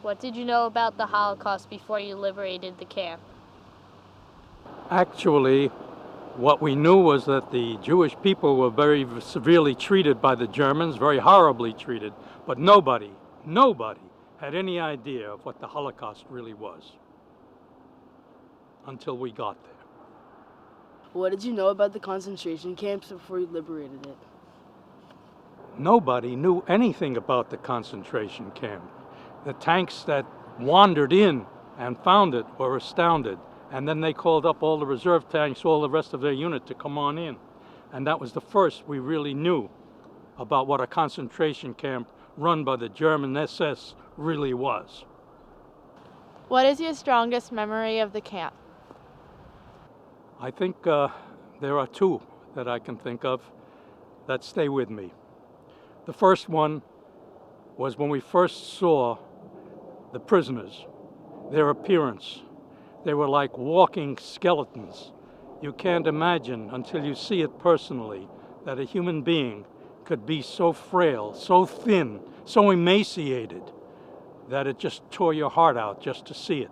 What did you know about the Holocaust before you liberated the camp? Actually, what we knew was that the Jewish people were very severely treated by the Germans, very horribly treated, but nobody had any idea of what the Holocaust really was until we got there. What did you know about the concentration camps before you liberated it? Nobody knew anything about the concentration camp. The tanks that wandered in and found it were astounded. And then they called up all the reserve tanks, all the rest of their unit to come on in. And that was the first we really knew about what a concentration camp run by the German SS really was. What is your strongest memory of the camp? I think there are two that I can think of that stay with me. The first one was when we first saw the prisoners, their appearance. They were like walking skeletons. You can't imagine until you see it personally that a human being could be so frail, so thin, so emaciated that it just tore your heart out just to see it.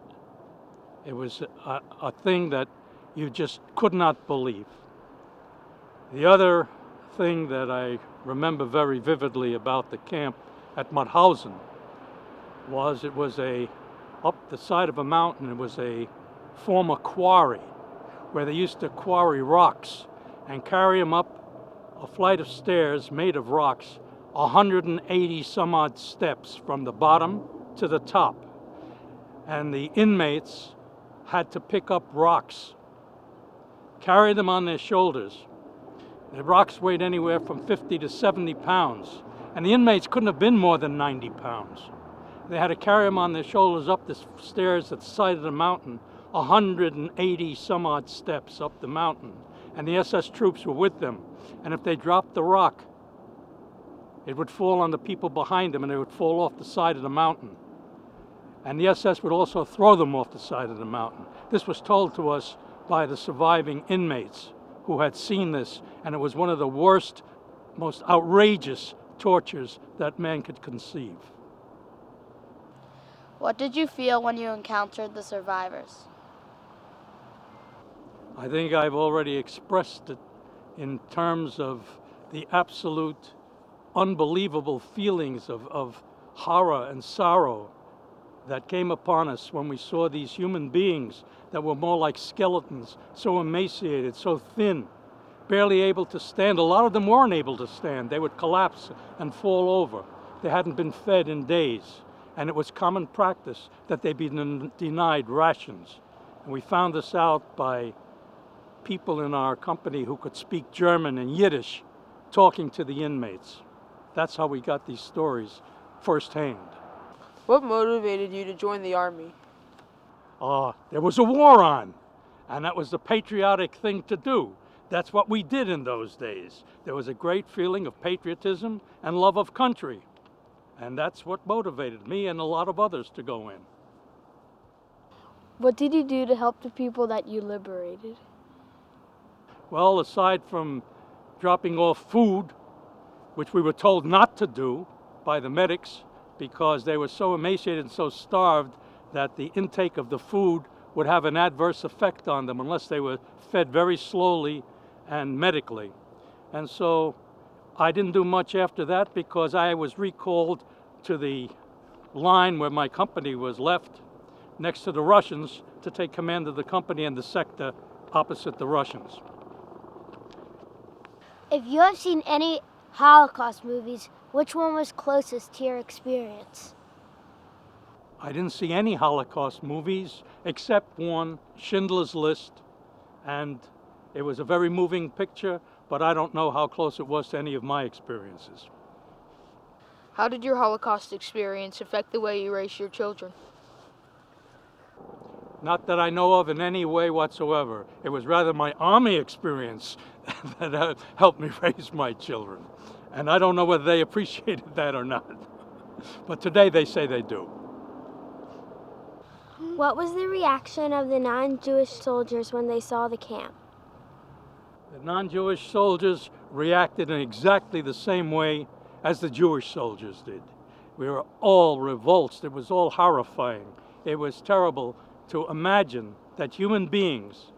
It was a thing that you just could not believe. The other thing that I remember very vividly about the camp at Mauthausen was it was up the side of a mountain. It was a former quarry where they used to quarry rocks and carry them up a flight of stairs made of rocks, 180 some odd steps from the bottom to the top. And the inmates had to pick up rocks, carry them on their shoulders. The rocks weighed anywhere from 50 to 70 pounds, and the inmates couldn't have been more than 90 pounds. They had to carry them on their shoulders up the stairs at the side of the mountain, 180 some odd steps up the mountain. And the SS troops were with them. And if they dropped the rock, it would fall on the people behind them and they would fall off the side of the mountain. And the SS would also throw them off the side of the mountain. This was told to us by the surviving inmates who had seen this, and it was one of the worst, most outrageous tortures that man could conceive. What did you feel when you encountered the survivors? I think I've already expressed it in terms of the absolute unbelievable feelings of horror and sorrow that came upon us when we saw these human beings that were more like skeletons, so emaciated, so thin, barely able to stand. A lot of them weren't able to stand. They would collapse and fall over. They hadn't been fed in days, and it was common practice that they be denied rations. And we found this out by people in our company who could speak German and Yiddish talking to the inmates. That's how we got these stories firsthand. What motivated you to join the Army? There was a war on, and that was the patriotic thing to do. That's what we did in those days. There was a great feeling of patriotism and love of country, and that's what motivated me and a lot of others to go in. What did you do to help the people that you liberated? Well, aside from dropping off food, which we were told not to do by the medics because they were so emaciated and so starved that the intake of the food would have an adverse effect on them unless they were fed very slowly and medically. And so I didn't do much after that because I was recalled to the line where my company was left next to the Russians to take command of the company in the sector opposite the Russians. If you have seen any Holocaust movies, which one was closest to your experience? I didn't see any Holocaust movies except one, Schindler's List, and it was a very moving picture, but I don't know how close it was to any of my experiences. How did your Holocaust experience affect the way you raise your children? Not that I know of in any way whatsoever. It was rather my Army experience that helped me raise my children. And I don't know whether they appreciated that or not. But today they say they do. What was the reaction of the non-Jewish soldiers when they saw the camp? The non-Jewish soldiers reacted in exactly the same way as the Jewish soldiers did. We were all revulsed. It was all horrifying. It was terrible to imagine that human beings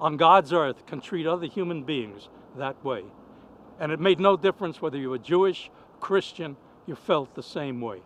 on God's earth can treat other human beings that way. And it made no difference whether you were Jewish, Christian, you felt the same way.